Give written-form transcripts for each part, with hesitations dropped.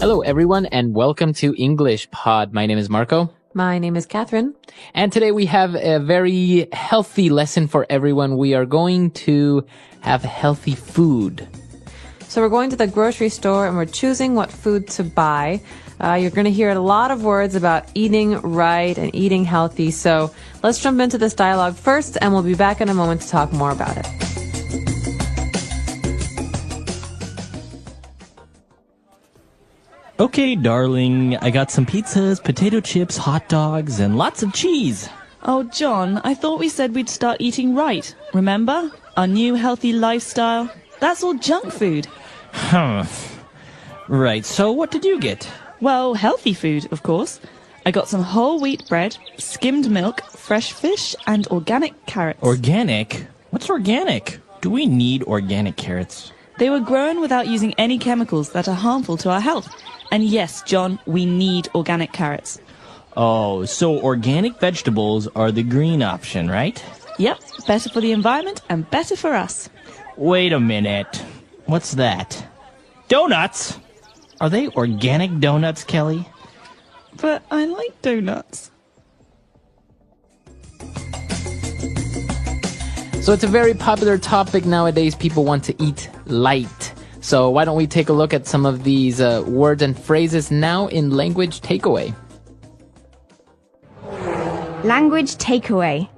Hello, everyone, and welcome to English Pod. My name is Marco. My name is Catherine. And today we have a very healthy lesson for everyone. We are going to have healthy food. So we're going to the grocery store and we're choosing what food to buy. You're going to hear a lot of words about eating right and eating healthy. So let's jump into this dialogue first, and we'll be back in a moment to talk more about it. Okay, darling, I got some pizzas, potato chips, hot dogs, and lots of cheese. Oh, John, I thought we said we'd start eating right. Remember? Our new healthy lifestyle. That's all junk food. Right, so what did you get? Well, healthy food, of course. I got some whole wheat bread, skimmed milk, fresh fish, and organic carrots. Organic? What's organic? Do we need organic carrots? They were grown without using any chemicals that are harmful to our health. And yes, John, we need organic carrots. Oh, so organic vegetables are the green option, right? Yep, better for the environment and better for us. Wait a minute. What's that? Donuts? Are they organic donuts, Kelly? But I like donuts. So it's a very popular topic nowadays. People want to eat light. So why don't we take a look at some of these words and phrases now in Language Takeaway. Language takeaway.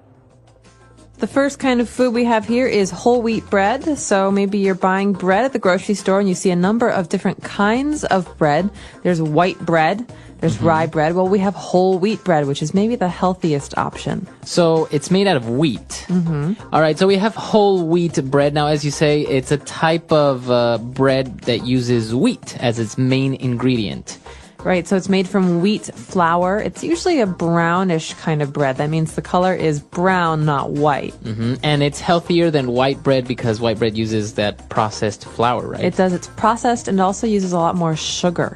The first kind of food we have here is whole wheat bread. So maybe you're buying bread at the grocery store and you see a number of different kinds of bread. There's white bread. There's rye bread. Well, we have whole wheat bread, which is maybe the healthiest option. So it's made out of wheat. All right, so we have whole wheat bread. Now, as you say, it's a type of bread that uses wheat as its main ingredient. Right, so it's made from wheat flour. It's usually a brownish kind of bread. That means the color is brown, not white. And it's healthier than white bread because white bread uses that processed flour, right? It does. It's processed and also uses a lot more sugar.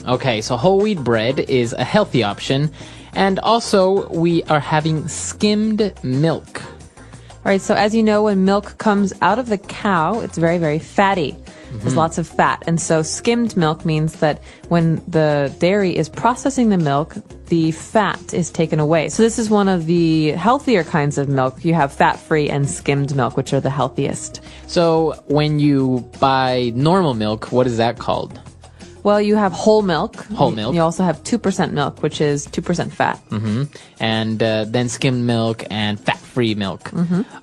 Okay, so whole wheat bread is a healthy option. And also, we are having skimmed milk. All right, so as you know, when milk comes out of the cow, it's very, very fatty. There's lots of fat. And so skimmed milk means that when the dairy is processing the milk, the fat is taken away. So this is one of the healthier kinds of milk. You have fat-free and skimmed milk, which are the healthiest. So when you buy normal milk, what is that called? Well, you have whole milk. Whole milk. You also have 2% milk, which is 2% fat. And then skimmed milk and fat-free milk.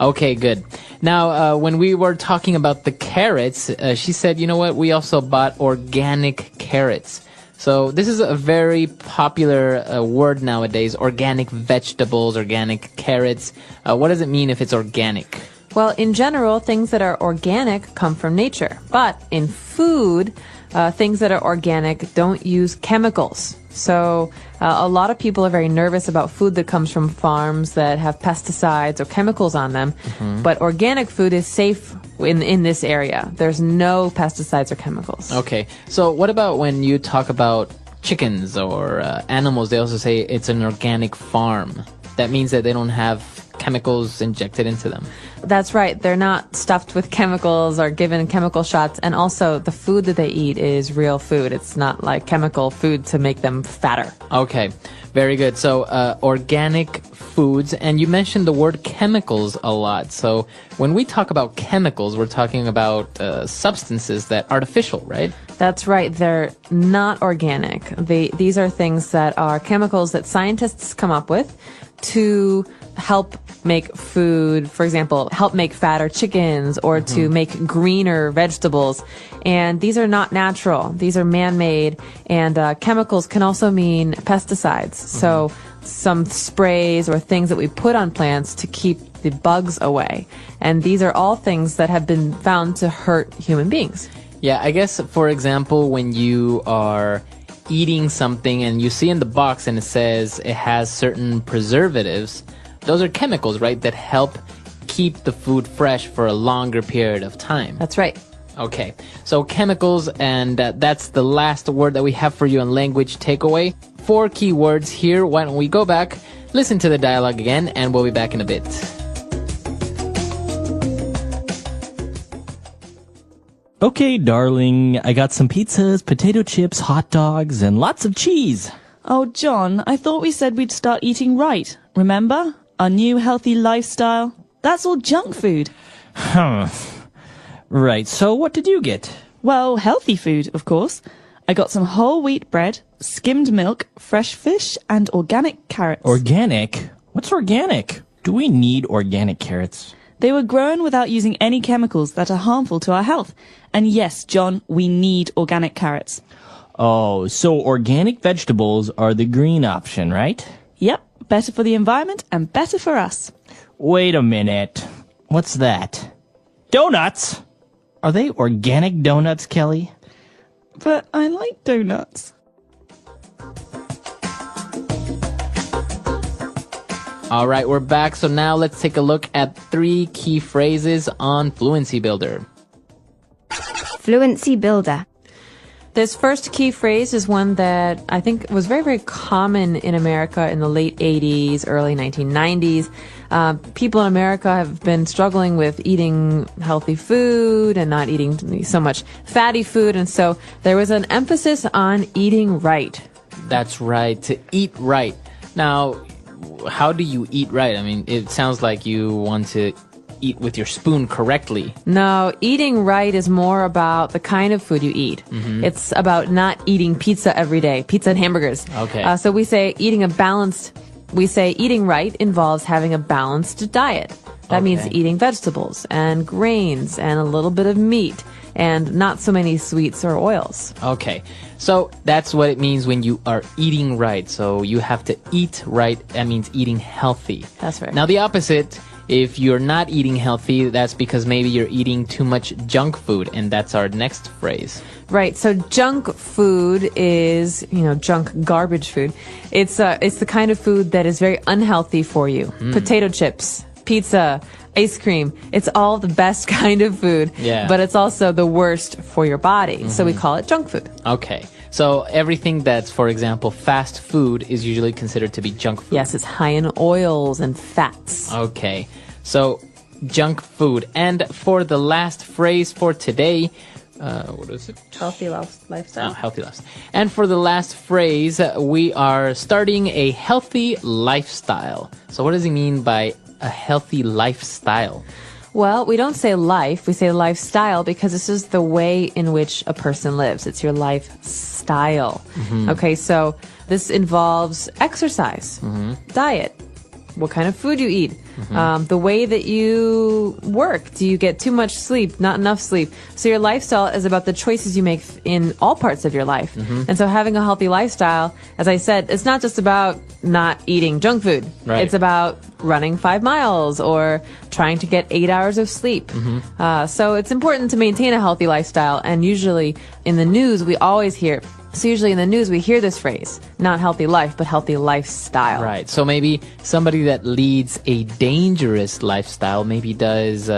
Okay, good. Now, when we were talking about the carrots, she said, you know what, we also bought organic carrots. So this is a very popular word nowadays, organic vegetables, organic carrots. What does it mean if it's organic? Well, in general, things that are organic come from nature. But in food, things that are organic don't use chemicals. So a lot of people are very nervous about food that comes from farms that have pesticides or chemicals on them. But organic food is safe in this area. There's no pesticides or chemicals. Okay, so what about when you talk about chickens or animals? They also say it's an organic farm. That means that they don't have chemicals injected into them. That's right. They're not stuffed with chemicals or given chemical shots. And also, the food that they eat is real food. It's not like chemical food to make them fatter. Okay, very good. So, organic foods. And you mentioned the word chemicals a lot. So, when we talk about chemicals, we're talking about substances that are artificial, right? That's right. They're not organic. These are things that are chemicals that scientists come up with to help make food, for example, help make fatter chickens or to make greener vegetables. And these are not natural. These are man-made. And chemicals can also mean pesticides. So some sprays or things that we put on plants to keep the bugs away. And these are all things that have been found to hurt human beings. Yeah, I guess, for example, when you are eating something and you see in the box and it says it has certain preservatives, those are chemicals, right, that help keep the food fresh for a longer period of time. That's right. Okay, so chemicals, and that's the last word that we have for you on Language Takeaway. 4 key words here. Why don't we go back Listen to the dialogue again, and we'll be back in a bit. Okay, darling, I got some pizzas, potato chips, hot dogs, and lots of cheese. Oh, John, I thought we said we'd start eating right. Remember? Our new healthy lifestyle. That's all junk food. Right, so what did you get? Well, healthy food, of course. I got some whole wheat bread, skimmed milk, fresh fish, and organic carrots. Organic? What's organic? Do we need organic carrots? They were grown without using any chemicals that are harmful to our health. And yes, John, we need organic carrots. Oh, so organic vegetables are the green option, right? Yep, better for the environment and better for us. Wait a minute. What's that? Donuts? Are they organic donuts, Kelly? But I like donuts. All right, we're back. So now let's take a look at 3 key phrases on Fluency Builder. Fluency Builder. This first key phrase is one that I think was very, very common in America in the late 80s, early 1990s. People in America have been struggling with eating healthy food and not eating so much fatty food. And so there was an emphasis on eating right. That's right, to eat right. Now, how do you eat right? I mean, it sounds like you want to eat with your spoon correctly. No, eating right is more about the kind of food you eat. It's about not eating pizza every day, pizza and hamburgers. Okay. So we say eating right involves having a balanced diet. That means Okay. eating vegetables and grains and a little bit of meat and not so many sweets or oils. Okay, so that's what it means when you are eating right. So you have to eat right. That means eating healthy. That's right. Now the opposite, if you're not eating healthy, that's because maybe you're eating too much junk food, and that's our next phrase. Right. So junk food is, junk garbage food. It's the kind of food that is very unhealthy for you. Potato chips, pizza, ice cream. It's all the best kind of food. Yeah. But it's also the worst for your body. So we call it junk food. Okay, so everything that's, for example, fast food is usually considered to be junk food. Yes, it's high in oils and fats. Okay, so junk food. And for the last phrase for today, what is it? Healthy lifestyle. Oh, healthy lifestyle. And for the last phrase, we are starting a healthy lifestyle. So what does he mean by a healthy lifestyle? Well, we don't say life, we say lifestyle because this is the way in which a person lives. It's your lifestyle. Okay, so this involves exercise, diet, what kind of food you eat, the way that you work. Do you get too much sleep, not enough sleep? So your lifestyle is about the choices you make in all parts of your life. And so having a healthy lifestyle, as I said, it's not just about not eating junk food. Right. It's about running 5 miles or trying to get 8 hours of sleep. So it's important to maintain a healthy lifestyle. And usually in the news, we always hear, usually in the news, we hear this phrase, not healthy life, but healthy lifestyle. Right. So maybe somebody that leads a dangerous lifestyle maybe has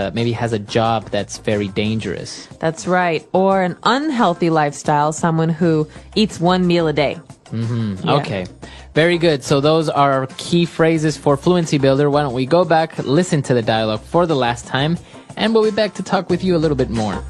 a job that's very dangerous. That's right. Or an unhealthy lifestyle, someone who eats 1 meal a day. Yeah. Okay. Very good. So those are our key phrases for Fluency Builder. Why don't we go back, listen to the dialogue for the last time, and we'll be back to talk with you a little bit more.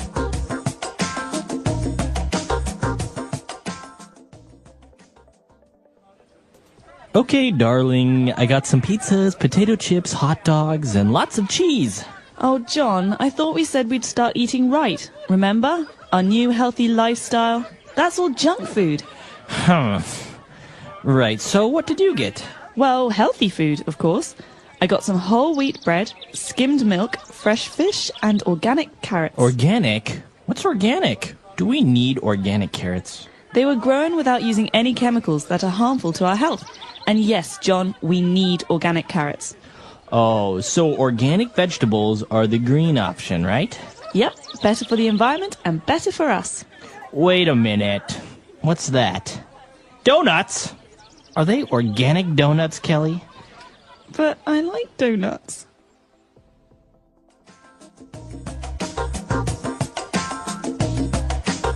Okay, darling, I got some pizzas, potato chips, hot dogs, and lots of cheese. Oh, John, I thought we said we'd start eating right. Remember? Our new healthy lifestyle. That's all junk food. Right, so what did you get? Well, healthy food, of course. I got some whole wheat bread, skimmed milk, fresh fish, and organic carrots. Organic? What's organic? Do we need organic carrots? They were grown without using any chemicals that are harmful to our health. And yes, John, we need organic carrots. Oh, so organic vegetables are the green option, right? Yep, better for the environment and better for us. Wait a minute. What's that? Donuts? Are they organic donuts, Kelly? But I like donuts.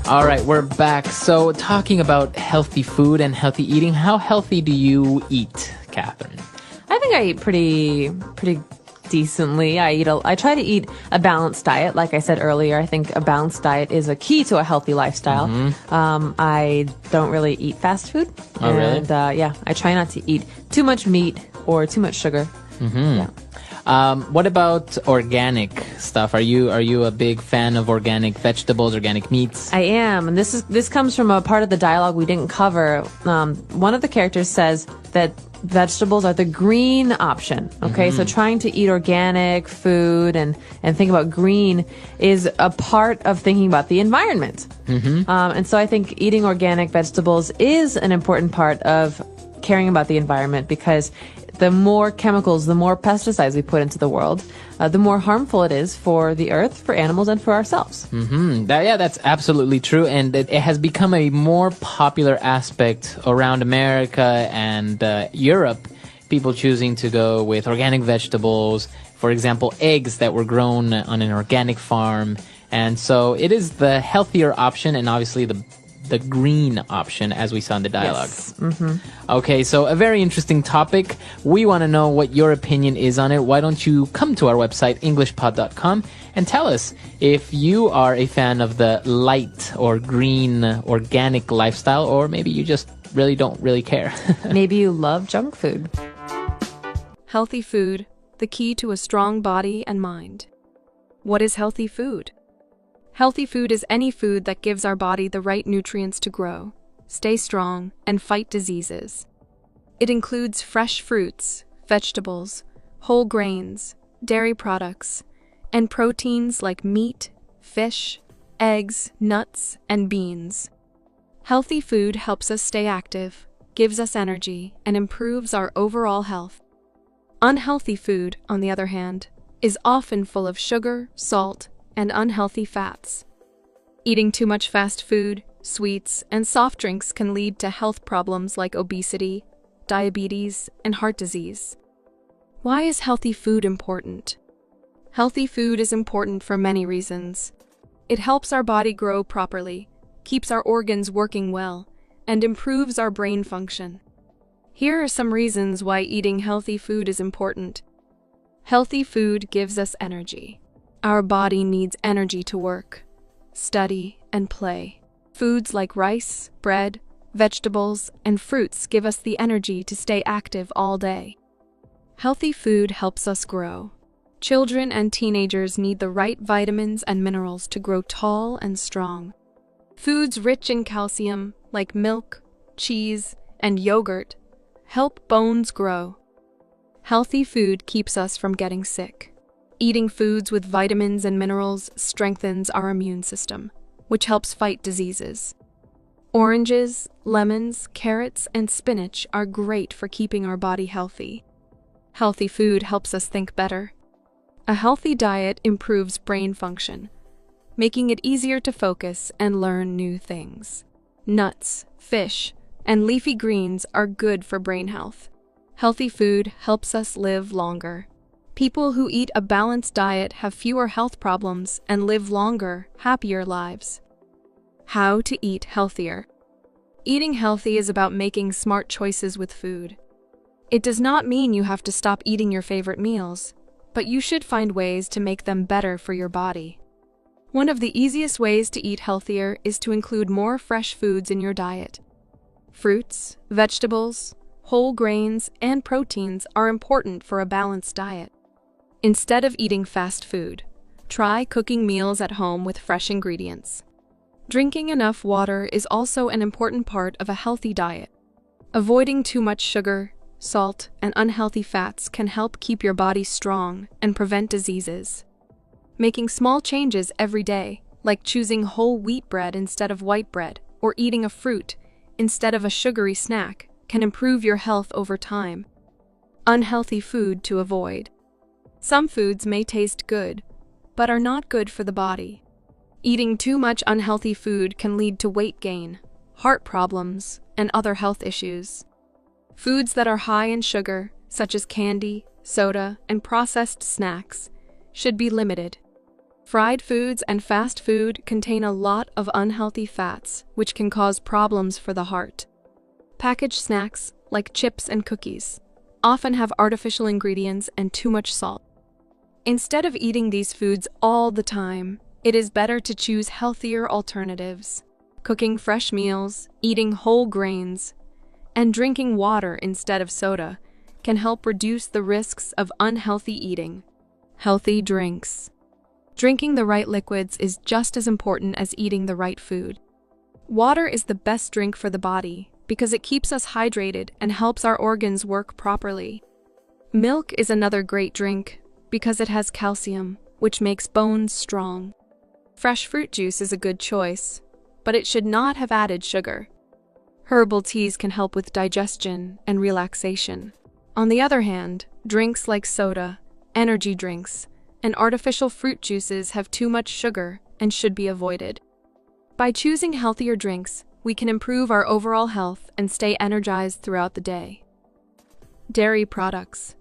All right, we're back. So talking about healthy food and healthy eating, how healthy do you eat, Catherine? think I eat pretty decently. I try to eat a balanced diet. Like I said earlier, I think a balanced diet is a key to a healthy lifestyle. I don't really eat fast food. Oh, really? And I try not to eat too much meat or too much sugar. Yeah. What about organic stuff? Are you a big fan of organic vegetables, organic meats? I am, and this comes from a part of the dialogue we didn't cover. One of the characters says that vegetables are the green option. Okay, so trying to eat organic food and think about green is a part of thinking about the environment. And so I think eating organic vegetables is an important part of caring about the environment, because the more chemicals, the more pesticides we put into the world, the more harmful it is for the earth, for animals, and for ourselves. That's absolutely true. And it has become a more popular aspect around America and Europe. People choosing to go with organic vegetables, for example, eggs that were grown on an organic farm. And so it is the healthier option, and obviously the green option, as we saw in the dialogue. Yes. Okay, so a very interesting topic. We want to know what your opinion is on it. Why don't you come to our website, englishpod.com, and tell us if you are a fan of the light or green organic lifestyle, or maybe you just don't really care. Maybe you love junk food. Healthy food, the key to a strong body and mind. What is healthy food? Healthy food is any food that gives our body the right nutrients to grow, stay strong, and fight diseases. It includes fresh fruits, vegetables, whole grains, dairy products, and proteins like meat, fish, eggs, nuts, and beans. Healthy food helps us stay active, gives us energy, and improves our overall health. Unhealthy food, on the other hand, is often full of sugar, salt, and unhealthy fats. Eating too much fast food, sweets, and soft drinks can lead to health problems like obesity, diabetes, and heart disease. Why is healthy food important? Healthy food is important for many reasons. It helps our body grow properly, keeps our organs working well, and improves our brain function. Here are some reasons why eating healthy food is important. Healthy food gives us energy. Our body needs energy to work, study, and play. Foods like rice, bread, vegetables, and fruits give us the energy to stay active all day. Healthy food helps us grow. Children and teenagers need the right vitamins and minerals to grow tall and strong. Foods rich in calcium, like milk, cheese, and yogurt, help bones grow. Healthy food keeps us from getting sick. Eating foods with vitamins and minerals strengthens our immune system, which helps fight diseases. Oranges, lemons, carrots, and spinach are great for keeping our body healthy. Healthy food helps us think better. A healthy diet improves brain function, making it easier to focus and learn new things. Nuts, fish, and leafy greens are good for brain health. Healthy food helps us live longer. People who eat a balanced diet have fewer health problems and live longer, happier lives. How to eat healthier. Eating healthy is about making smart choices with food. It does not mean you have to stop eating your favorite meals, but you should find ways to make them better for your body. One of the easiest ways to eat healthier is to include more fresh foods in your diet. Fruits, vegetables, whole grains, and proteins are important for a balanced diet. Instead of eating fast food, try cooking meals at home with fresh ingredients. Drinking enough water is also an important part of a healthy diet. Avoiding too much sugar, salt, and unhealthy fats can help keep your body strong and prevent diseases. Making small changes every day, like choosing whole wheat bread instead of white bread, or eating a fruit instead of a sugary snack, can improve your health over time. Unhealthy food to avoid. Some foods may taste good, but are not good for the body. Eating too much unhealthy food can lead to weight gain, heart problems, and other health issues. Foods that are high in sugar, such as candy, soda, and processed snacks, should be limited. Fried foods and fast food contain a lot of unhealthy fats, which can cause problems for the heart. Packaged snacks, like chips and cookies, often have artificial ingredients and too much salt. Instead of eating these foods all the time, it is better to choose healthier alternatives. Cooking fresh meals, eating whole grains, and drinking water instead of soda can help reduce the risks of unhealthy eating. Healthy drinks. Drinking the right liquids is just as important as eating the right food. Water is the best drink for the body because it keeps us hydrated and helps our organs work properly. Milk is another great drink because it has calcium, which makes bones strong. Fresh fruit juice is a good choice, but it should not have added sugar. Herbal teas can help with digestion and relaxation. On the other hand, drinks like soda, energy drinks, and artificial fruit juices have too much sugar and should be avoided. By choosing healthier drinks, we can improve our overall health and stay energized throughout the day. Dairy products.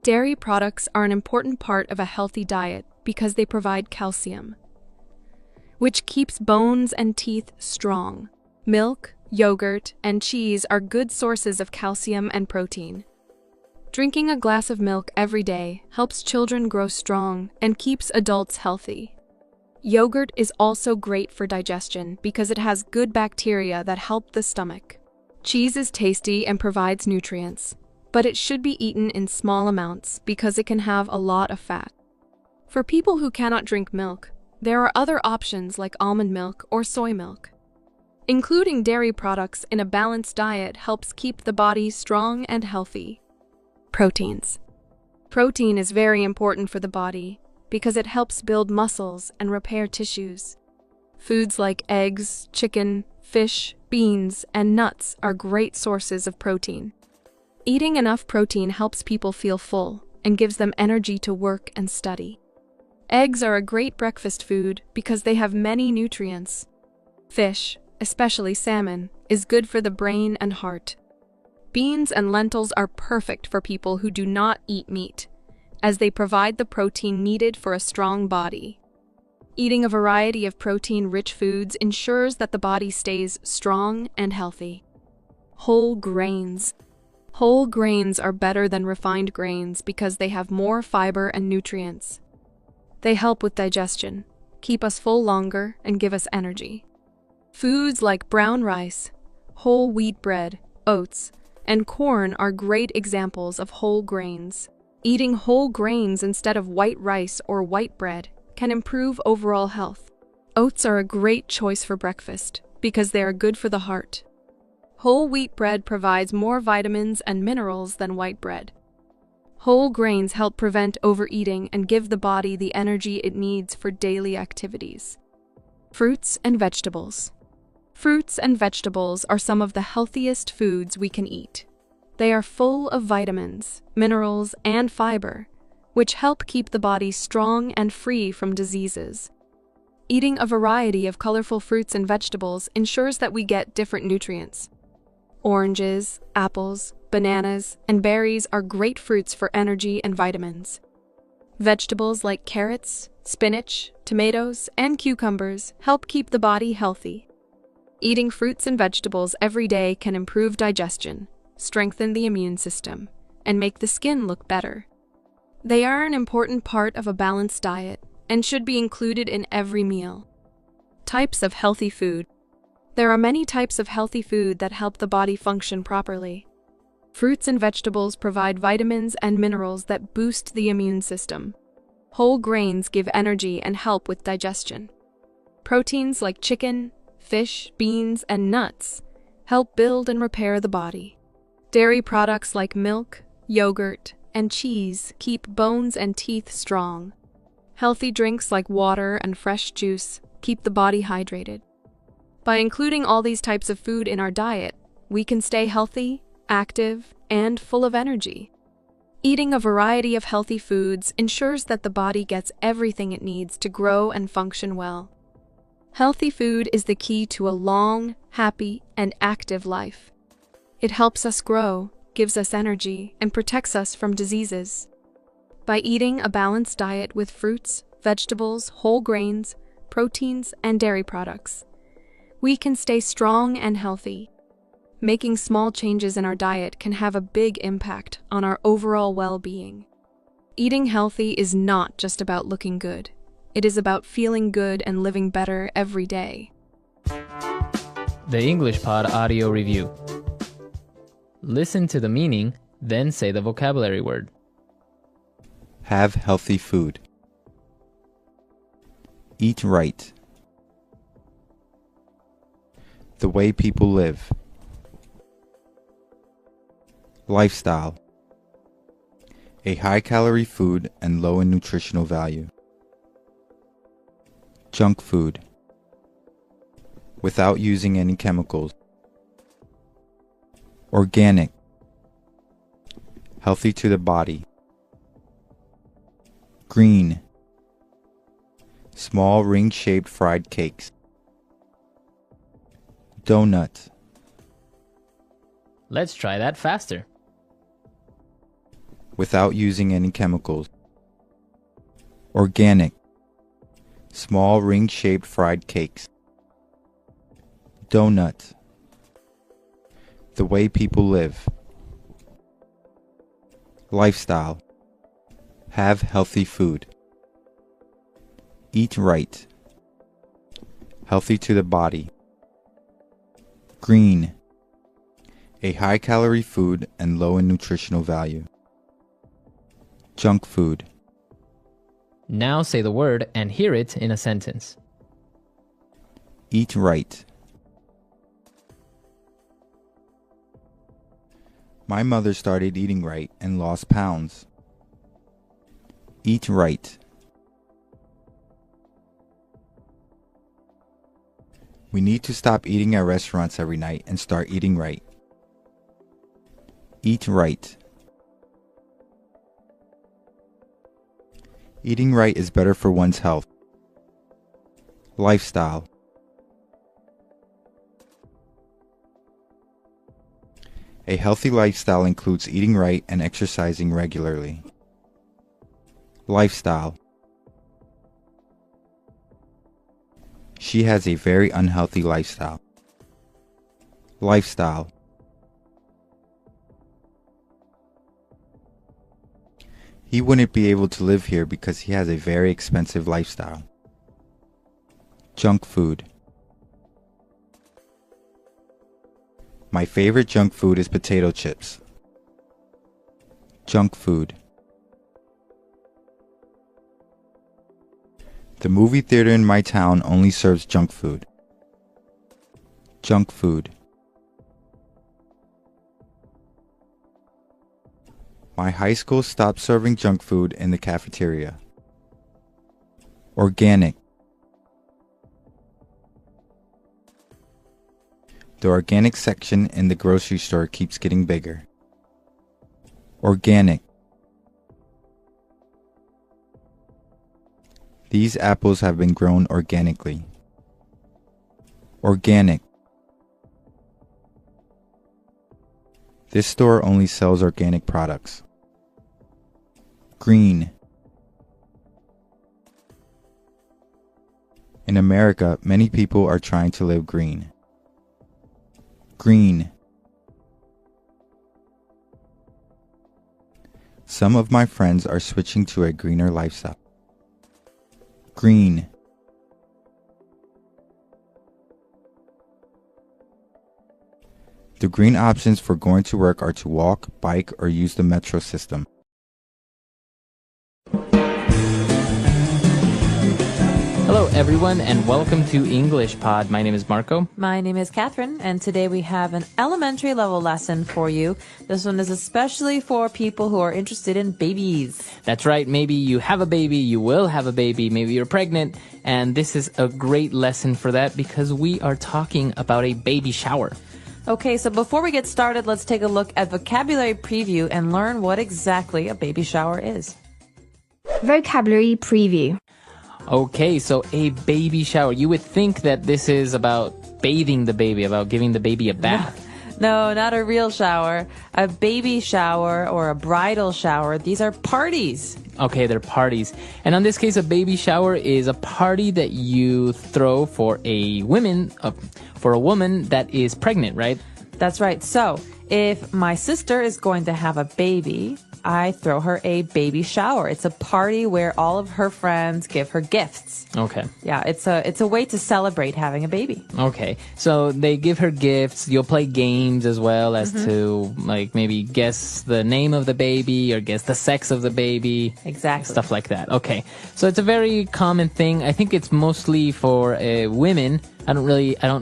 Dairy products are an important part of a healthy diet because they provide calcium, which keeps bones and teeth strong. Milk, yogurt, and cheese are good sources of calcium and protein. Drinking a glass of milk every day helps children grow strong and keeps adults healthy. Yogurt is also great for digestion because it has good bacteria that help the stomach. Cheese is tasty and provides nutrients, but it should be eaten in small amounts because it can have a lot of fat. For people who cannot drink milk, there are other options like almond milk or soy milk. Including dairy products in a balanced diet helps keep the body strong and healthy. Proteins. Protein is very important for the body because it helps build muscles and repair tissues. Foods like eggs, chicken, fish, beans, and nuts are great sources of protein. Eating enough protein helps people feel full and gives them energy to work and study. Eggs are a great breakfast food because they have many nutrients. Fish, especially salmon, is good for the brain and heart. Beans and lentils are perfect for people who do not eat meat, as they provide the protein needed for a strong body. Eating a variety of protein-rich foods ensures that the body stays strong and healthy. Whole grains. Whole grains are better than refined grains because they have more fiber and nutrients. They help with digestion, keep us full longer, and give us energy. Foods like brown rice, whole wheat bread, oats, and corn are great examples of whole grains. Eating whole grains instead of white rice or white bread can improve overall health. Oats are a great choice for breakfast because they are good for the heart. Whole wheat bread provides more vitamins and minerals than white bread. Whole grains help prevent overeating and give the body the energy it needs for daily activities. Fruits and vegetables. Fruits and vegetables are some of the healthiest foods we can eat. They are full of vitamins, minerals, and fiber, which help keep the body strong and free from diseases. Eating a variety of colorful fruits and vegetables ensures that we get different nutrients. Oranges, apples, bananas, and berries are great fruits for energy and vitamins. Vegetables like carrots, spinach, tomatoes, and cucumbers help keep the body healthy. Eating fruits and vegetables every day can improve digestion, strengthen the immune system, and make the skin look better. They are an important part of a balanced diet and should be included in every meal. Types of healthy food. There are many types of healthy food that help the body function properly. Fruits and vegetables provide vitamins and minerals that boost the immune system. Whole grains give energy and help with digestion. Proteins like chicken, fish, beans, and nuts help build and repair the body. Dairy products like milk, yogurt, and cheese keep bones and teeth strong. Healthy drinks like water and fresh juice keep the body hydrated. By including all these types of food in our diet, we can stay healthy, active, and full of energy. Eating a variety of healthy foods ensures that the body gets everything it needs to grow and function well. Healthy food is the key to a long, happy, and active life. It helps us grow, gives us energy, and protects us from diseases. By eating a balanced diet with fruits, vegetables, whole grains, proteins, and dairy products, we can stay strong and healthy. Making small changes in our diet can have a big impact on our overall well-being. Eating healthy is not just about looking good. It is about feeling good and living better every day. The English Pod Audio Review. Listen to the meaning, then say the vocabulary word. Have healthy food. Eat right. The way people live. Lifestyle. A high-calorie food and low in nutritional value. Junk food. Without using any chemicals. Organic. Healthy to the body. Green. Small ring-shaped fried cakes. Donut. Let's try that faster. Without using any chemicals. Organic. Small ring-shaped fried cakes. Donut. The way people live. Lifestyle. Have healthy food. Eat right. Healthy to the body. Green. A high-calorie food and low in nutritional value. Junk food. Now say the word and hear it in a sentence. Eat right. My mother started eating right and lost pounds. Eat right. We need to stop eating at restaurants every night and start eating right. Eat right. Eating right is better for one's health. Lifestyle. A healthy lifestyle includes eating right and exercising regularly. Lifestyle. She has a very unhealthy lifestyle. Lifestyle. He wouldn't be able to live here because he has a very expensive lifestyle. Junk food. My favorite junk food is potato chips. Junk food. The movie theater in my town only serves junk food. Junk food. My high school stopped serving junk food in the cafeteria. Organic. The organic section in the grocery store keeps getting bigger. Organic. These apples have been grown organically. Organic. This store only sells organic products. Green. In America, many people are trying to live green. Green. Some of my friends are switching to a greener lifestyle. Green. The green options for going to work are to walk, bike, or use the metro system. Hello, everyone, and welcome to English Pod. My name is Marco. My name is Catherine, and today we have an elementary level lesson for you. This one is especially for people who are interested in babies. That's right. Maybe you have a baby, you will have a baby, maybe you're pregnant, and this is a great lesson for that because we are talking about a baby shower. Okay, so before we get started, let's take a look at vocabulary preview and learn what exactly a baby shower is. Vocabulary preview. Okay, so a baby shower. You would think that this is about bathing the baby, about giving the baby a bath. No, not a real shower. A baby shower or a bridal shower, these are parties. Okay, they're parties. And in this case, a baby shower is a party that you throw for a woman that is pregnant, right? That's right. So if my sister is going to have a baby, I throw her a baby shower. It's a party where all of her friends give her gifts. Okay. Yeah, it's a way to celebrate having a baby. Okay. So they give her gifts. You'll play games as well as to like maybe guess the name of the baby or guess the sex of the baby. Exactly. Stuff like that. Okay. So it's a very common thing. I think it's mostly for women. I don't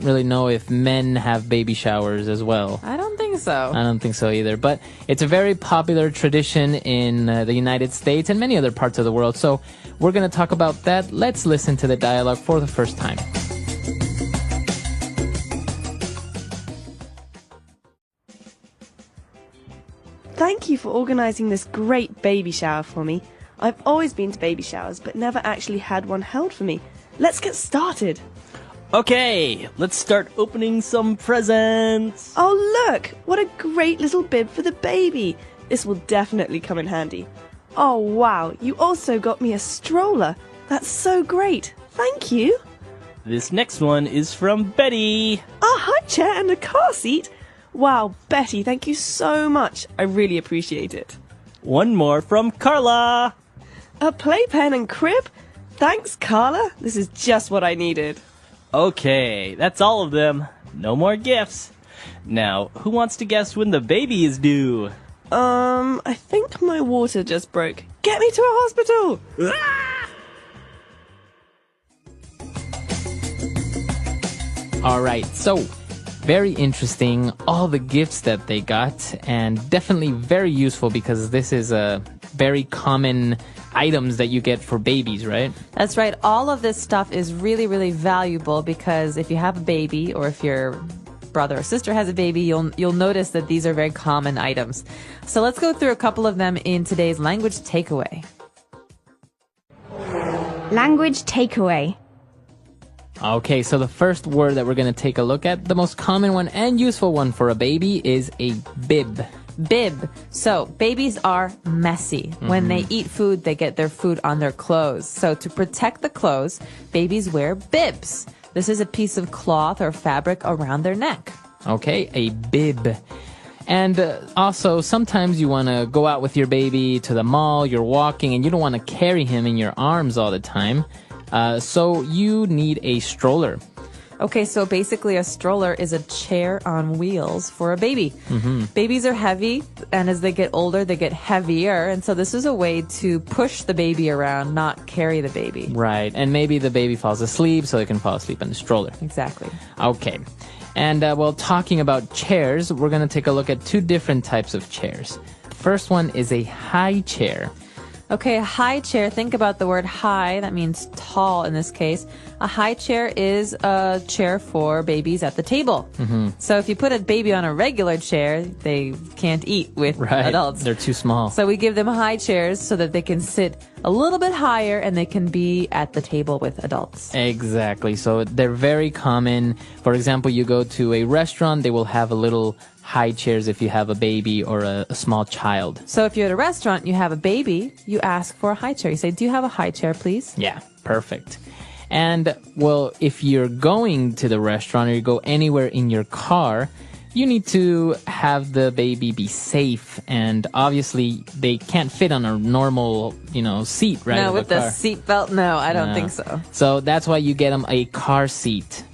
really know if men have baby showers as well. I don't think so. I don't think so either. But it's a very popular tradition in the United States and many other parts of the world. So we're going to talk about that. Let's listen to the dialogue for the first time. Thank you for organising this great baby shower for me. I've always been to baby showers, but never actually had one held for me. Let's get started. Okay, let's start opening some presents. Oh, look! What a great little bib for the baby. This will definitely come in handy. Oh, wow, you also got me a stroller. That's so great. Thank you. This next one is from Betty. A high chair and a car seat. Wow, Betty, thank you so much. I really appreciate it. One more from Carla. A playpen and crib? Thanks, Carla. This is just what I needed. Okay, that's all of them. No more gifts. Now, who wants to guess when the baby is due? I think my water just broke. Get me to a hospital! All right. So very interesting. All the gifts that they got, and definitely very useful because this is a very common items that you get for babies, right? That's right. All of this stuff is really, really valuable because if you have a baby or if your brother or sister has a baby, you'll notice that these are very common items. So let's go through a couple of them in today's language takeaway. Language takeaway. Okay, so the first word that we're going to take a look at, the most common one and useful one for a baby is a bib. Bib. So babies are messy. When they eat food, they get their food on their clothes. So to protect the clothes, babies wear bibs. This is a piece of cloth or fabric around their neck. Okay, a bib. And also, sometimes you want to go out with your baby to the mall, you're walking, and you don't want to carry him in your arms all the time. So you need a stroller. Okay, so basically a stroller is a chair on wheels for a baby. Babies are heavy, and as they get older, they get heavier. And so this is a way to push the baby around, not carry the baby. Right, and maybe the baby falls asleep, so they can fall asleep in the stroller. Exactly. Okay. And well, talking about chairs, we're going to take a look at two different types of chairs. First one is a high chair. Okay, a high chair. Think about the word high. That means tall in this case. A high chair is a chair for babies at the table. So if you put a baby on a regular chair, they can't eat with adults. They're too small. So we give them high chairs so that they can sit a little bit higher and they can be at the table with adults. Exactly. So they're very common. For example, you go to a restaurant, they will have a little high chairs if you have a baby or a small child. So if you're at a restaurant, you have a baby, you ask for a high chair. You say, do you have a high chair, please? Yeah, perfect. And, well, if you're going to the restaurant or you go anywhere in your car, you need to have the baby be safe. And obviously, they can't fit on a normal, seat, right? No, with the seat belt, no, I don't think so. So that's why you get them a car seat.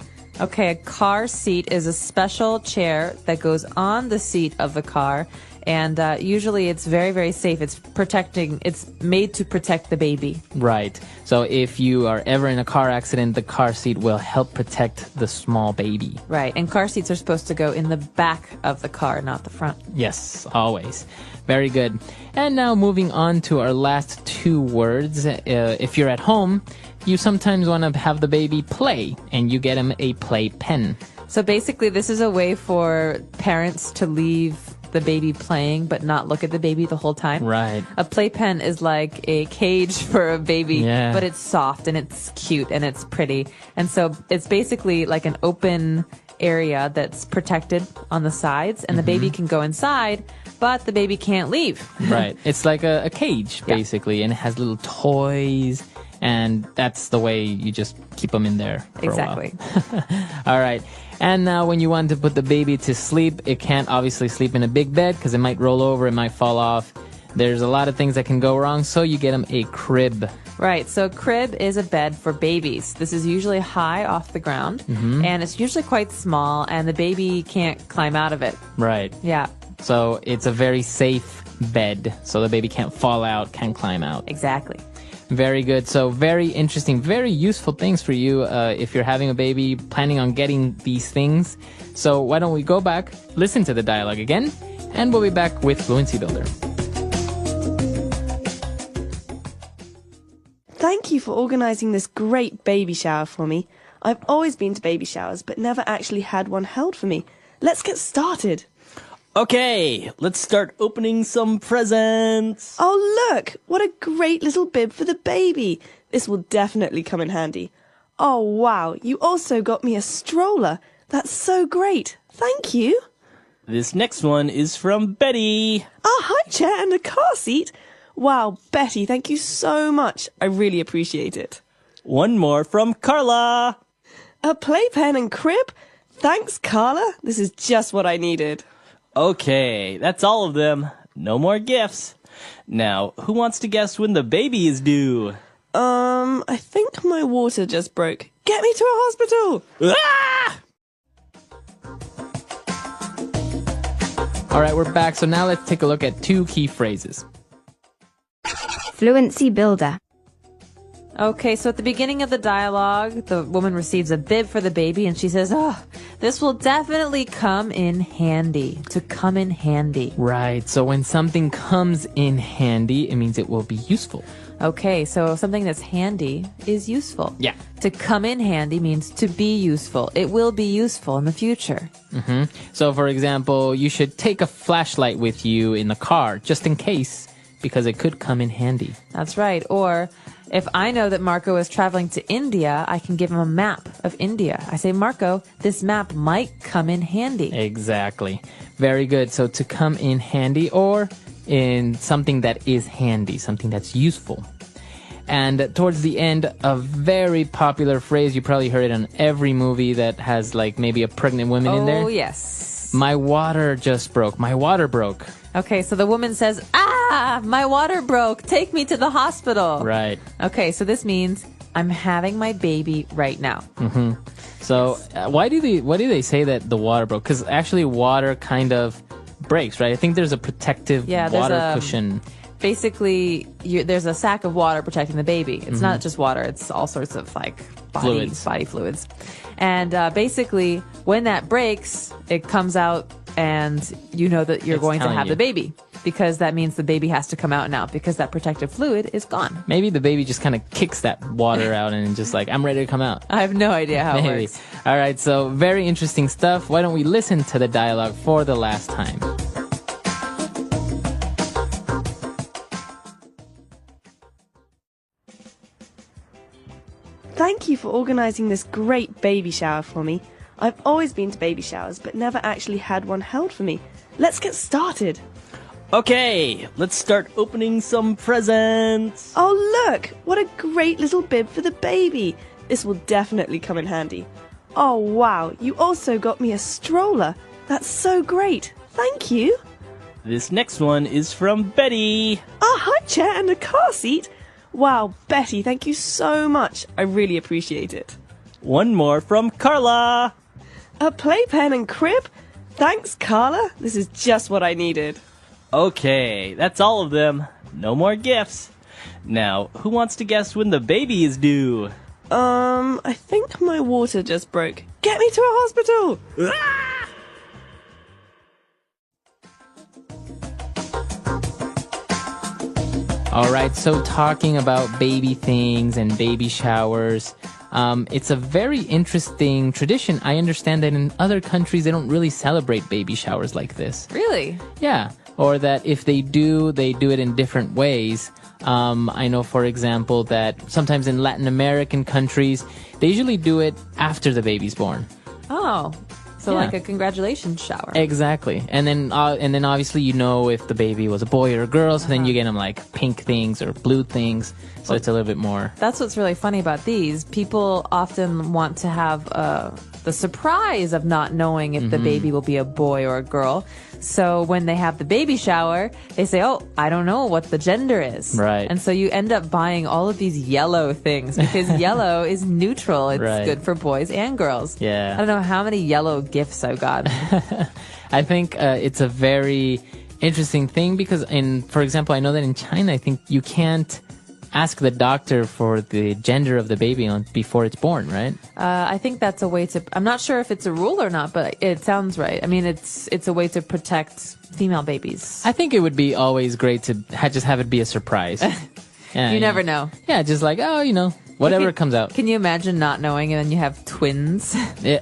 Okay, a car seat is a special chair that goes on the seat of the car, and usually it's very, very safe. It's made to protect the baby. Right. So if you are ever in a car accident, the car seat will help protect the small baby. Right, and car seats are supposed to go in the back of the car, not the front. Yes, always. Very good. And now moving on to our last two words. If you're at home, you sometimes want to have the baby play, and you get him a play pen. So basically, this is a way for parents to leave the baby playing but not look at the baby the whole time. Right. A playpen is like a cage for a baby, Yeah. but it's soft and it's cute and it's pretty. And so it's basically like an open area that's protected on the sides, and the baby can go inside, but the baby can't leave. Right. It's like a cage, basically, and it has little toys, and that's the way you just keep them in there for Exactly. a while. All right. And now when you want to put the baby to sleep, it can't obviously sleep in a big bed because it might roll over, it might fall off. There's a lot of things that can go wrong, so you get them a crib. Right, so crib is a bed for babies. This is usually high off the ground, and it's usually quite small, and the baby can't climb out of it. Right. Yeah, So it's a very safe bed, so the baby can't fall out, can't climb out. exactly. Very good. So very interesting, very useful things for you if you're having a baby, planning on getting these things. So why don't we go back, listen to the dialogue again, and we'll be back with Fluency Builder. Thank you for organising this great baby shower for me. I've always been to baby showers, but never actually had one held for me. Let's get started. Okay, let's start opening some presents. Oh, look! What a great little bib for the baby. This will definitely come in handy. Oh, wow. You also got me a stroller. That's so great. Thank you. This next one is from Betty. A high chair and a car seat. Wow, Betty, thank you so much. I really appreciate it. One more from Carla. A playpen and crib? Thanks, Carla. This is just what I needed. Okay, that's all of them. No more gifts. Now, who wants to guess when the baby is due? I think my water just broke. Get me to a hospital! Ah! All right, we're back. So now let's take a look at two key phrases. Fluency Builder. Okay, so at the beginning of the dialogue, the woman receives a bib for the baby, and she says, "Oh, this will definitely come in handy." To come in handy. Right. So when something comes in handy, it means it will be useful. Okay, so something that's handy is useful. Yeah. To come in handy means to be useful. It will be useful in the future. So for example, you should take a flashlight with you in the car just in case, because it could come in handy. That's right. Or if I know that Marco is traveling to India, I can give him a map of India. I say, Marco, this map might come in handy. Exactly. Very good. So to come in handy, or in something that is handy, something that's useful. And towards the end, a very popular phrase, you probably heard it in every movie that has like maybe a pregnant woman in there. Oh, yes. My water just broke. My water broke. Okay, so the woman says, my water broke. Take me to the hospital. Right. Okay, so this means I'm having my baby right now. So why do they say that the water broke? Because actually water kind of breaks, right? I think there's a protective water cushion. Basically, there's a sack of water protecting the baby. It's not just water. It's all sorts of like body fluids. And basically, when that breaks, it comes out and you know that you're going to have the baby. Because that means the baby has to come out now because that protective fluid is gone. Maybe the baby just kind of kicks that water out and just like, I'm ready to come out. I have no idea how it works. All right, so very interesting stuff. Why don't we listen to the dialogue for the last time? Thank you for organising this great baby shower for me. I've always been to baby showers, but never actually had one held for me. Let's get started. Okay, let's start opening some presents. Oh, look! What a great little bib for the baby. This will definitely come in handy. Oh, wow. You also got me a stroller. That's so great. Thank you. This next one is from Betty. A high chair and a car seat. Wow, Betty, thank you so much. I really appreciate it. One more from Carla. A playpen and crib? Thanks, Carla. This is just what I needed. Okay, that's all of them. No more gifts. Now, who wants to guess when the baby is due? I think my water just broke. Get me to a hospital! Ah! All right, so talking about baby things and baby showers, it's a very interesting tradition. I understand that in other countries, they don't really celebrate baby showers like this. Really? Yeah, or that if they do it in different ways. I know, for example, that sometimes in Latin American countries, they usually do it after the baby's born. Oh, so Yeah. like a congratulations shower. Exactly. And then obviously you know if the baby was a boy or a girl, so then you get them like pink things or blue things, so it's a little bit more. That's what's really funny about these. People often want to have the surprise of not knowing if the baby will be a boy or a girl. So when they have the baby shower, they say, oh, I don't know what the gender is. Right. And so you end up buying all of these yellow things because yellow is neutral. It's Right. good for boys and girls. Yeah. I don't know how many yellow gifts I've got. I think it's a very interesting thing because, for example, I know that in China, I think you can't ask the doctor for the gender of the baby before it's born, right? I think that's a way to. I'm not sure if it's a rule or not, but it sounds right. I mean, it's a way to protect female babies. I think it would be always great to just have it be a surprise. Yeah, You never know. Yeah, just like, whatever comes out. Can you imagine not knowing and then you have twins?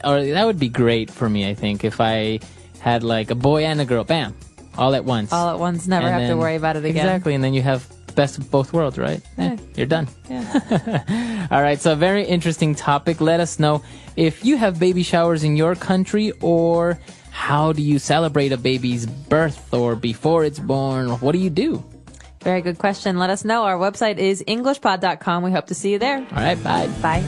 Or that would be great for me, I think, if I had like a boy and a girl, bam, all at once. All at once, never And have to then- worry about it again. Exactly, and then you have the best of both worlds, right? Yeah. You're done. Yeah. All right, so a very interesting topic. Let us know if you have baby showers in your country, or how do you celebrate a baby's birth or before it's born? What do you do? Very good question. Let us know. Our website is englishpod.com. We hope to see you there. All right, bye. Bye.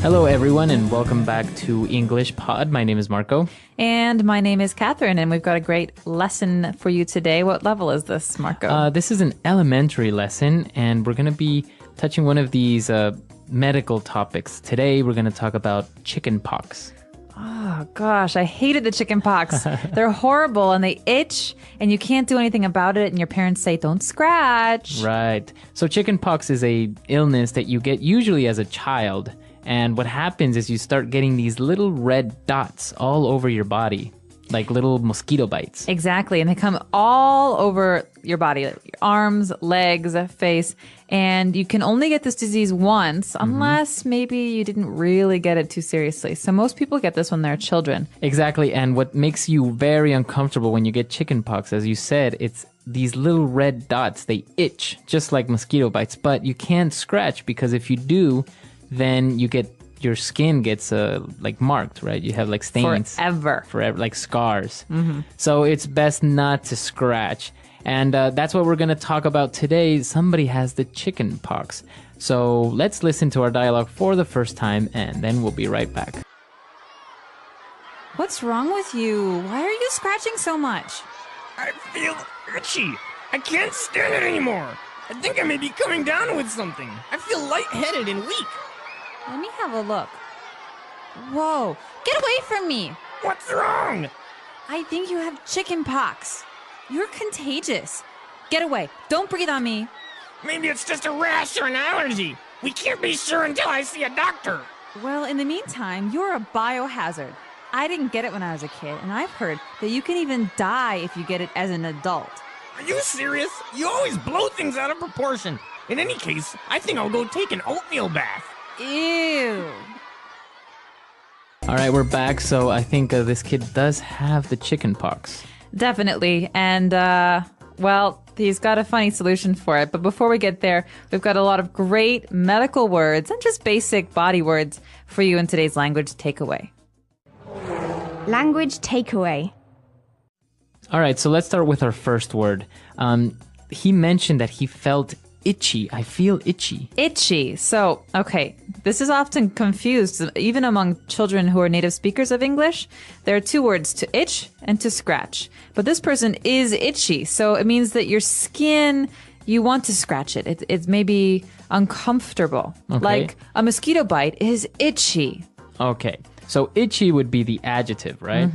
Hello, everyone, and welcome back to English Pod. My name is Marco. And my name is Catherine, and we've got a great lesson for you today. What level is this, Marco? This is an elementary lesson, and we're going to be touching one of these medical topics. Today, we're going to talk about chicken pox. Oh, gosh, I hated the chicken pox. They're horrible, and they itch, and you can't do anything about it, and your parents say, don't scratch. Right. So chicken pox is a illness that you get usually as a child. And what happens is you start getting these little red dots all over your body, like little mosquito bites. Exactly, and they come all over your body, like your arms, legs, face, and you can only get this disease once unless maybe you didn't really get it too seriously. So most people get this when they're children. Exactly, and what makes you very uncomfortable when you get chicken pox, as you said, it's these little red dots. They itch just like mosquito bites, but you can't scratch because if you do, then your skin gets like marked, right? You have like stains Forever, like scars. So it's best not to scratch. And that's what we're going to talk about today. Somebody has the chicken pox. So let's listen to our dialogue for the first time, and then we'll be right back. What's wrong with you? Why are you scratching so much? I feel itchy. I can't stand it anymore. I think I may be coming down with something. I feel lightheaded and weak. Let me have a look. Whoa, get away from me. What's wrong? I think you have chicken pox. You're contagious. Get away. Don't breathe on me. Maybe it's just a rash or an allergy. We can't be sure until I see a doctor. Well, in the meantime, you're a biohazard. I didn't get it when I was a kid, and I've heard that you can even die if you get it as an adult. Are you serious? You always blow things out of proportion. In any case, I think I'll go take an oatmeal bath. Ew. All right, we're back. So I think this kid does have the chicken pox. Definitely. And, well, he's got a funny solution for it. But before we get there, we've got a lot of great medical words and just basic body words for you in today's language takeaway. Language takeaway. All right, so let's start with our first word. He mentioned that he felt itchy. I feel itchy. Itchy. So, okay, this is often confused, even among children who are native speakers of English. There are two words, to itch and to scratch. But this person is itchy, so it means that your skin, you want to scratch it. It's maybe uncomfortable. Okay. Like a mosquito bite is itchy. Okay, so itchy would be the adjective, right?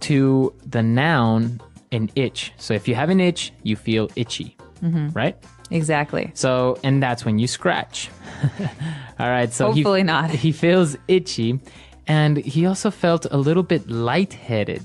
To the noun, an itch. So if you have an itch, you feel itchy, right? Exactly. So, and that's when you scratch. All right, so Hopefully not. He feels itchy, and he also felt a little bit lightheaded.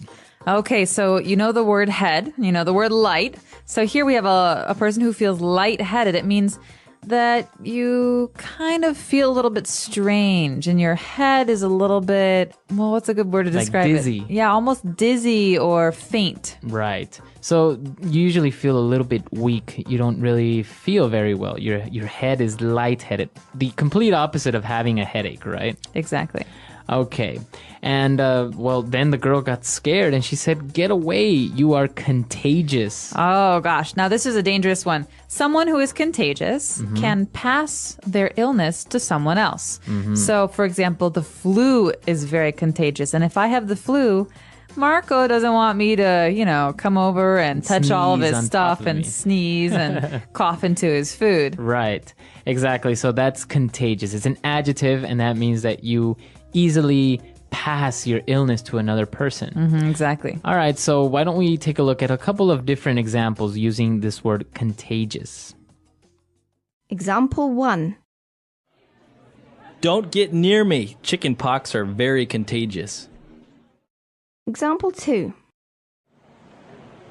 Okay, so you know the word head, you know the word light. So here we have a person who feels lightheaded. It means that you kind of feel a little bit strange and your head is a little bit, well, what's a good word to Like describe dizzy. it? Yeah, almost dizzy or faint. Right. So you usually feel a little bit weak. You don't really feel very well. Your head is lightheaded. The complete opposite of having a headache, right? Exactly. Okay. And, well, then the girl got scared and she said, get away. You are contagious. Oh, gosh. Now, this is a dangerous one. Someone who is contagious can pass their illness to someone else. So, for example, the flu is very contagious. And if I have the flu, Marco doesn't want me to, come over and touch all of Sneeze his on stuff top of and me. sneeze and cough into his food. Right. Exactly. So that's contagious. It's an adjective, and that means that you easily pass your illness to another person. Exactly. All right. So why don't we take a look at a couple of different examples using this word contagious? Example 1. Don't get near me. Chicken pox are very contagious. Example 2.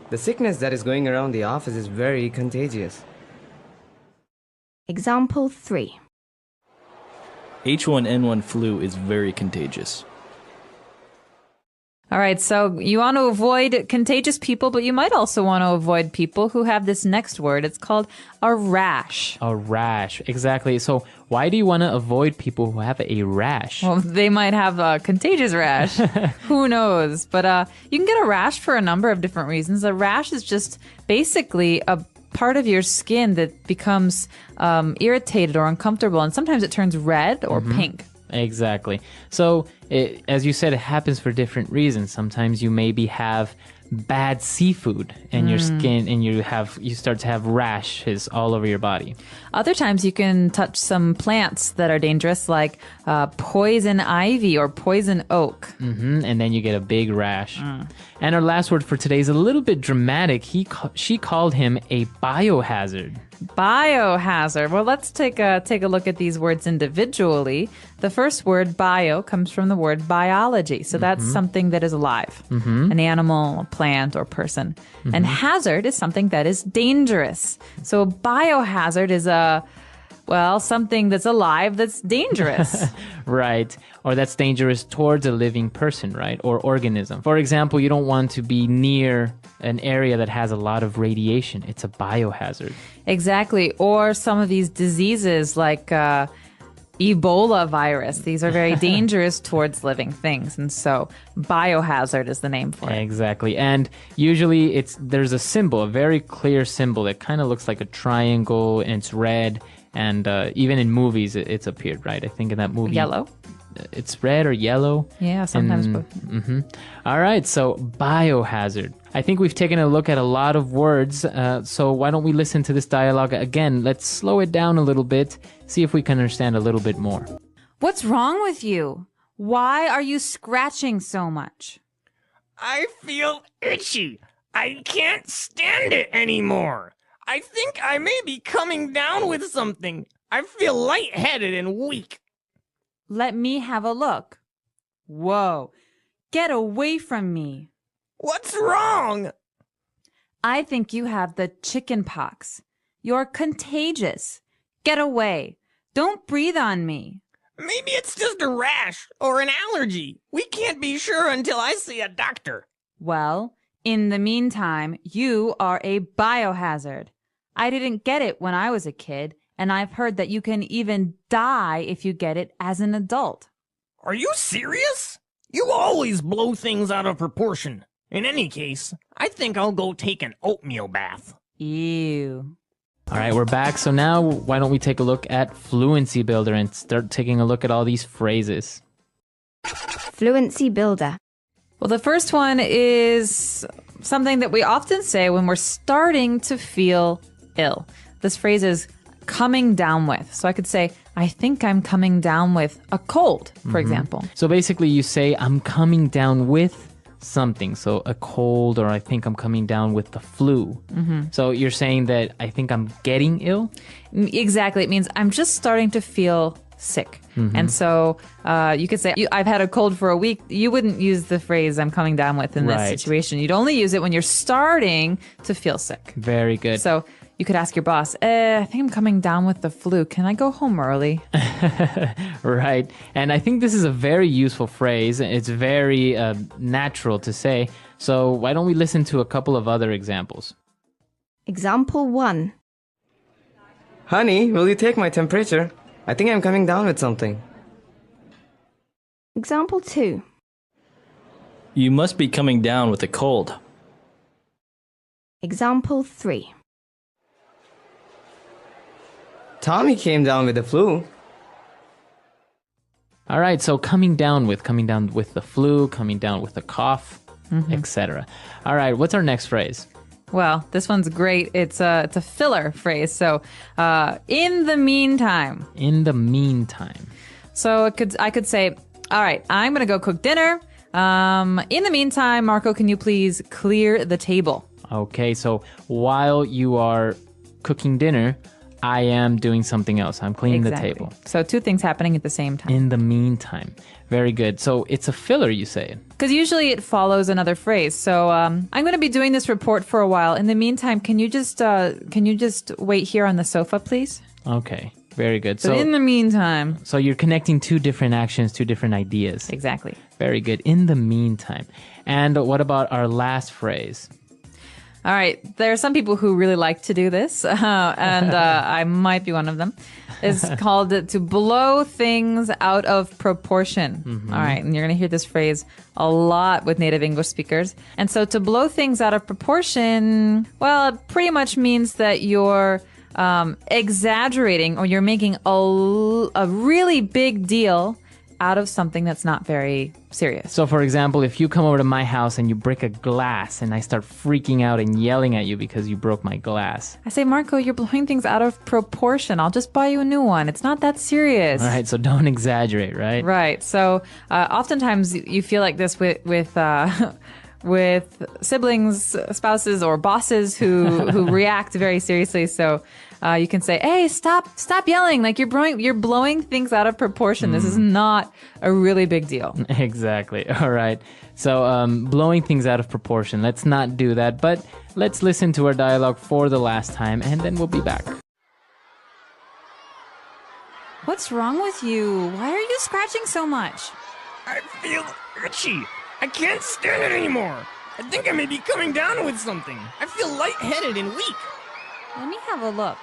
The sickness that is going around the office is very contagious. Example 3. H1N1 flu is very contagious. All right, so you want to avoid contagious people, but you might also want to avoid people who have this next word. It's called a rash. A rash. Exactly. So why do you want to avoid people who have a rash? Well, they might have a contagious rash. Who knows? But you can get a rash for a number of different reasons. A rash is just basically a part of your skin that becomes irritated or uncomfortable, and sometimes it turns red or pink. Exactly. So, as you said, it happens for different reasons. Sometimes you maybe have bad seafood in your skin, and you start to have rashes all over your body. Other times you can touch some plants that are dangerous, like poison ivy or poison oak. And then you get a big rash. And our last word for today is a little bit dramatic. She called him a biohazard. Biohazard. Well, let's take a look at these words individually. The first word, bio, comes from the word biology. So that's something that is alive, an animal, a plant, or person. And hazard is something that is dangerous. So a biohazard is something that's alive that's dangerous. Right. Or that's dangerous towards a living person, right? Or organism. For example, you don't want to be near an area that has a lot of radiation. It's a biohazard. Exactly. Or some of these diseases like Ebola virus. These are very dangerous towards living things. And so biohazard is the name for it. Exactly. And usually there's a symbol, a very clear symbol that kind of looks like a triangle, and it's red. And even in movies, it's appeared, right? I think in that movie. Yellow? It's red or yellow. Yeah, sometimes both. All right, so biohazard. I think we've taken a look at a lot of words, so why don't we listen to this dialogue again? Let's slow it down a little bit, see if we can understand a little bit more. What's wrong with you? Why are you scratching so much? I feel itchy. I can't stand it anymore. I think I may be coming down with something. I feel lightheaded and weak. Let me have a look. Whoa. Get away from me. What's wrong? I think you have the chicken pox. You're contagious. Get away. Don't breathe on me. Maybe it's just a rash or an allergy. We can't be sure until I see a doctor. Well, in the meantime, you are a biohazard. I didn't get it when I was a kid, and I've heard that you can even die if you get it as an adult. Are you serious? You always blow things out of proportion. In any case, I think I'll go take an oatmeal bath. Ew. All right, we're back. So now why don't we take a look at Fluency Builder and start taking a look at all these phrases. Fluency Builder. Well, the first one is something that we often say when we're starting to feel ill. This phrase is coming down with. So I could say, I think I'm coming down with a cold, for example. So basically you say, I'm coming down with something. So a cold, or I think I'm coming down with the flu. So you're saying that I think I'm getting ill? Exactly. It means I'm just starting to feel sick. And so you could say, I've had a cold for a week. You wouldn't use the phrase I'm coming down with in this situation. You'd only use it when you're starting to feel sick. Very good. So you could ask your boss, I think I'm coming down with the flu. Can I go home early? Right. And I think this is a very useful phrase. It's very natural to say. So why don't we listen to a couple of other examples? Example 1. Honey, will you take my temperature? I think I'm coming down with something. Example 2. You must be coming down with a cold. Example 3. Tommy came down with the flu. All right, so coming down with the flu, coming down with the cough, etc. All right, what's our next phrase? Well, this one's great. It's a filler phrase. So, in the meantime. In the meantime. So I could say, all right, I'm gonna go cook dinner. In the meantime, Marco, can you please clear the table? Okay, so while you are cooking dinner, I am doing something else. I'm cleaning the table. So two things happening at the same time. In the meantime. Very good. So it's a filler, you say? Because usually it follows another phrase. So I'm going to be doing this report for a while. In the meantime, can you just wait here on the sofa, please? Okay. Very good. So in the meantime. So you're connecting two different actions, two different ideas. Exactly. Very good. In the meantime. And what about our last phrase? All right. There are some people who really like to do this, and I might be one of them. It's called to blow things out of proportion. All right. And you're going to hear this phrase a lot with native English speakers. And so to blow things out of proportion, well, it pretty much means that you're exaggerating or you're making a really big deal out of something that's not very serious. So, for example, if you come over to my house and you break a glass and I start freaking out and yelling at you because you broke my glass. I say, Marco, you're blowing things out of proportion. I'll just buy you a new one. It's not that serious. All right, so don't exaggerate, right? Right. So, oftentimes you feel like this with siblings, spouses, or bosses who react very seriously. So you can say, "Hey, stop yelling! Like you're blowing things out of proportion. This is not a really big deal." Exactly. All right. So blowing things out of proportion. Let's not do that. But let's listen to our dialogue for the last time, and then we'll be back. What's wrong with you? Why are you scratching so much? I feel itchy. I can't stand it anymore. I think I may be coming down with something. I feel lightheaded and weak. Let me have a look.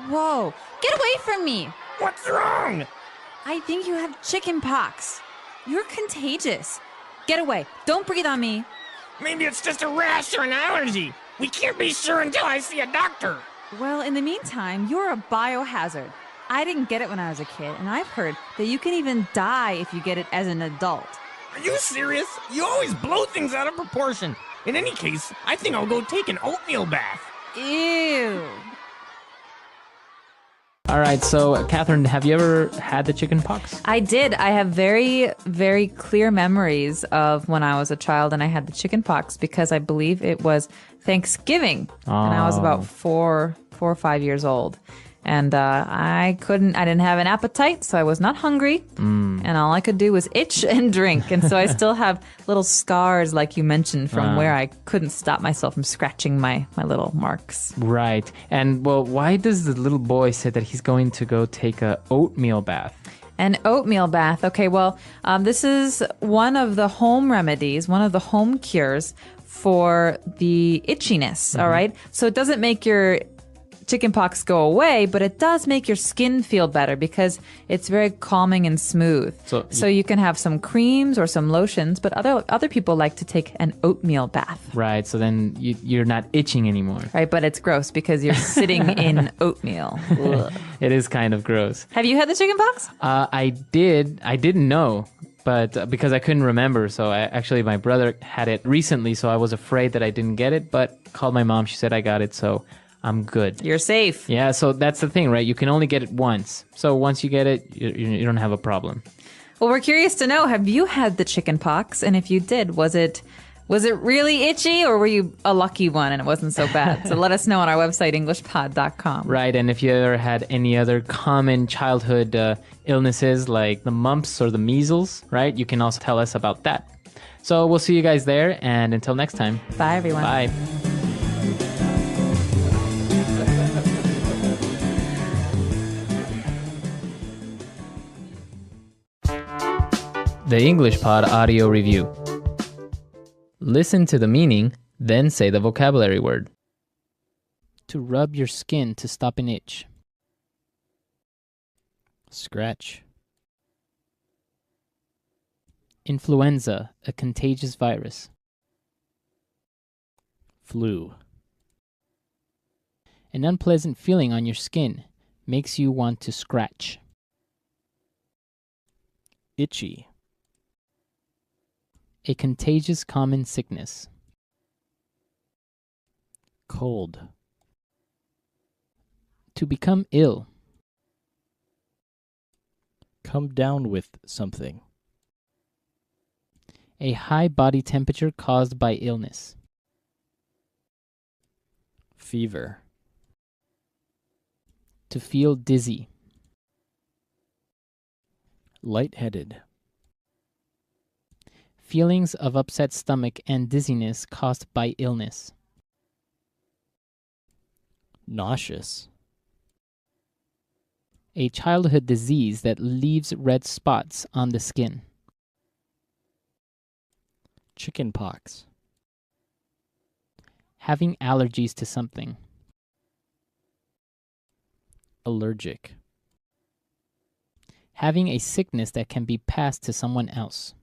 Whoa, get away from me. What's wrong? I think you have chicken pox. You're contagious. Get away. Don't breathe on me. Maybe it's just a rash or an allergy. We can't be sure until I see a doctor. Well, in the meantime, you're a biohazard. I didn't get it when I was a kid, and I've heard that you can even die if you get it as an adult. Are you serious? You always blow things out of proportion. In any case, I think I'll go take an oatmeal bath. Ew. All right, so Catherine, have you ever had the chicken pox? I did. I have very, very clear memories of when I was a child and I had the chicken pox because I believe it was Thanksgiving. And I was about 4 or 5 years old. And I didn't have an appetite, so I was not hungry. And all I could do was itch and drink. And so I still have little scars, like you mentioned, from where I couldn't stop myself from scratching my little marks. Right. And, well, why does the little boy say that he's going to go take a oatmeal bath? An oatmeal bath. Okay, well, this is one of the home remedies, one of the home cures for the itchiness, all right? So it doesn't make your chickenpox go away, but it does make your skin feel better because it's very calming and smooth. So you can have some creams or some lotions, but other people like to take an oatmeal bath. Right, so then you're not itching anymore. Right, but it's gross because you're sitting in oatmeal. It is kind of gross. Have you had the chickenpox? I did. I didn't know. But because I couldn't remember, so my brother had it recently, so I was afraid that I didn't get it, but called my mom. She said I got it, so I'm good. You're safe. Yeah, so that's the thing, right? You can only get it once. So once you get it, you don't have a problem. Well, we're curious to know, have you had the chicken pox? And if you did, was it really itchy or were you a lucky one and it wasn't so bad? So let us know on our website, englishpod.com. Right, and if you ever had any other common childhood illnesses like the mumps or the measles, right? You can also tell us about that. So we'll see you guys there, and until next time. Bye, everyone. Bye. The English Pod Audio Review. Listen to the meaning, then say the vocabulary word. To rub your skin to stop an itch. Scratch. Influenza, a contagious virus. Flu. An unpleasant feeling on your skin makes you want to scratch. Itchy. A contagious common sickness. Cold. To become ill. Come down with something. A high body temperature caused by illness. Fever. To feel dizzy. Lightheaded. Feelings of upset stomach and dizziness caused by illness. Nauseous. A childhood disease that leaves red spots on the skin. Chickenpox. Having allergies to something. Allergic. Having a sickness that can be passed to someone else.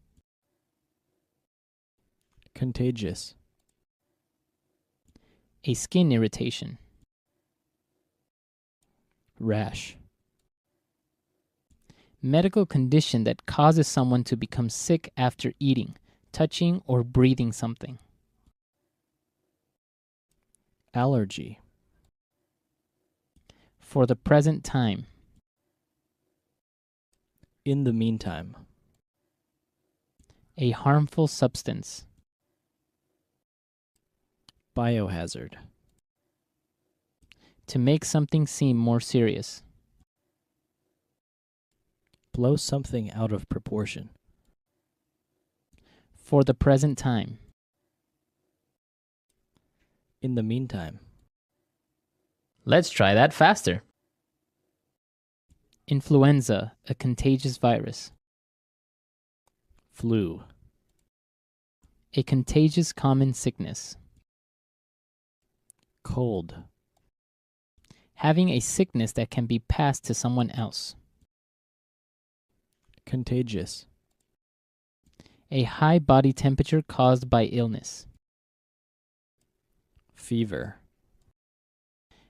Contagious. A skin irritation. Rash. Medical condition that causes someone to become sick after eating, touching, or breathing something. Allergy. For the present time. In the meantime. A harmful substance. Biohazard. To make something seem more serious. Blow something out of proportion. For the present time. In the meantime. Let's try that faster. Influenza, a contagious virus. Flu. A contagious common sickness. Cold. Having a sickness that can be passed to someone else. Contagious. A high body temperature caused by illness. Fever.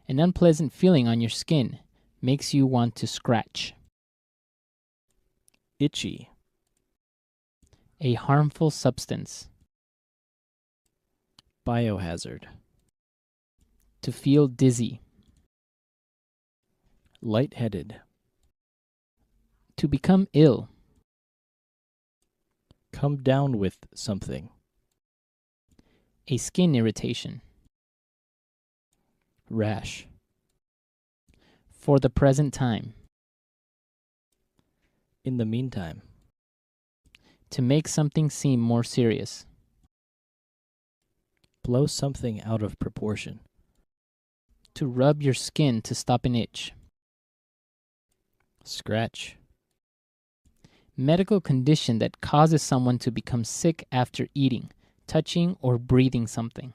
An unpleasant feeling on your skin makes you want to scratch. Itchy. A harmful substance. Biohazard. To feel dizzy. Lightheaded. To become ill. Come down with something. A skin irritation. Rash. For the present time. In the meantime. To make something seem more serious. Blow something out of proportion. To rub your skin to stop an itch. Scratch. Medical condition that causes someone to become sick after eating, touching, or breathing something.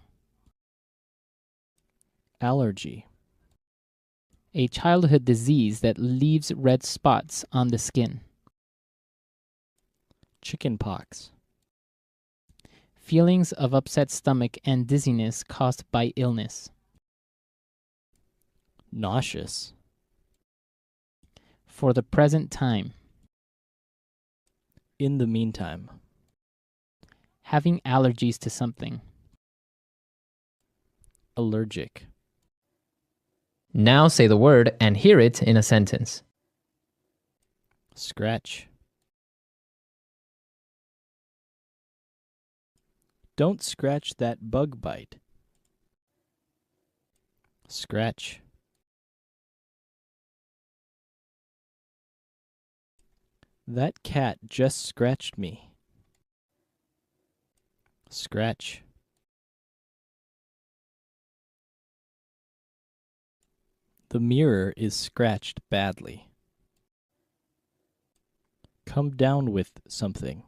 Allergy. A childhood disease that leaves red spots on the skin. Chickenpox. Feelings of upset stomach and dizziness caused by illness. Nauseous. For the present time. In the meantime. Having allergies to something. Allergic. Now say the word and hear it in a sentence. Scratch. Don't scratch that bug bite. Scratch. That cat just scratched me. Scratch. The mirror is scratched badly. Come down with something.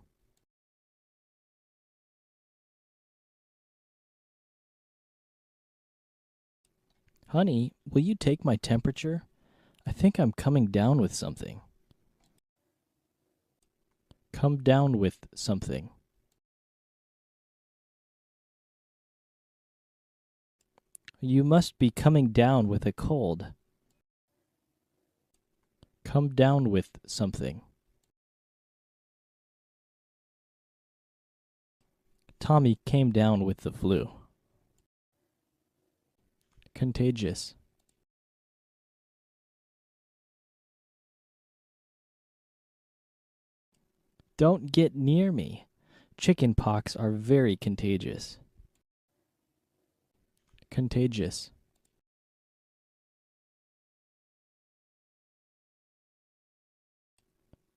Honey, will you take my temperature? I think I'm coming down with something. Come down with something. You must be coming down with a cold. Come down with something. Tommy came down with the flu. Contagious. Don't get near me. Chicken pox are very contagious. Contagious.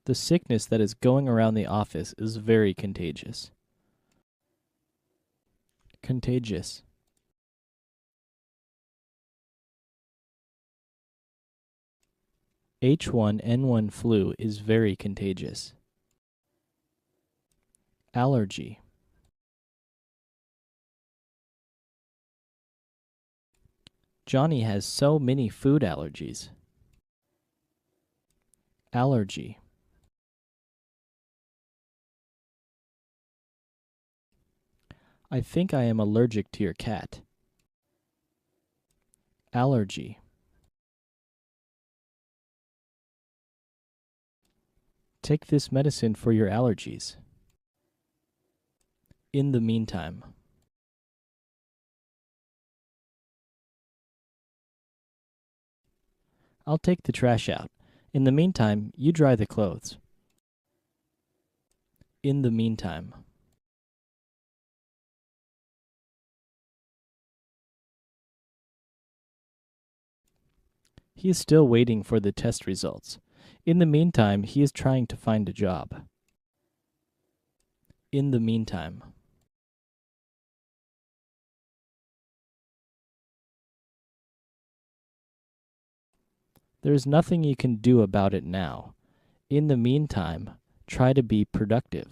The sickness that is going around the office is very contagious. Contagious. H1N1 flu is very contagious. Allergy. Johnny has so many food allergies. Allergy. I think I am allergic to your cat. Allergy. Take this medicine for your allergies. In the meantime. I'll take the trash out. In the meantime, you dry the clothes. In the meantime. He is still waiting for the test results. In the meantime, he is trying to find a job. In the meantime. There is nothing you can do about it now. In the meantime, try to be productive.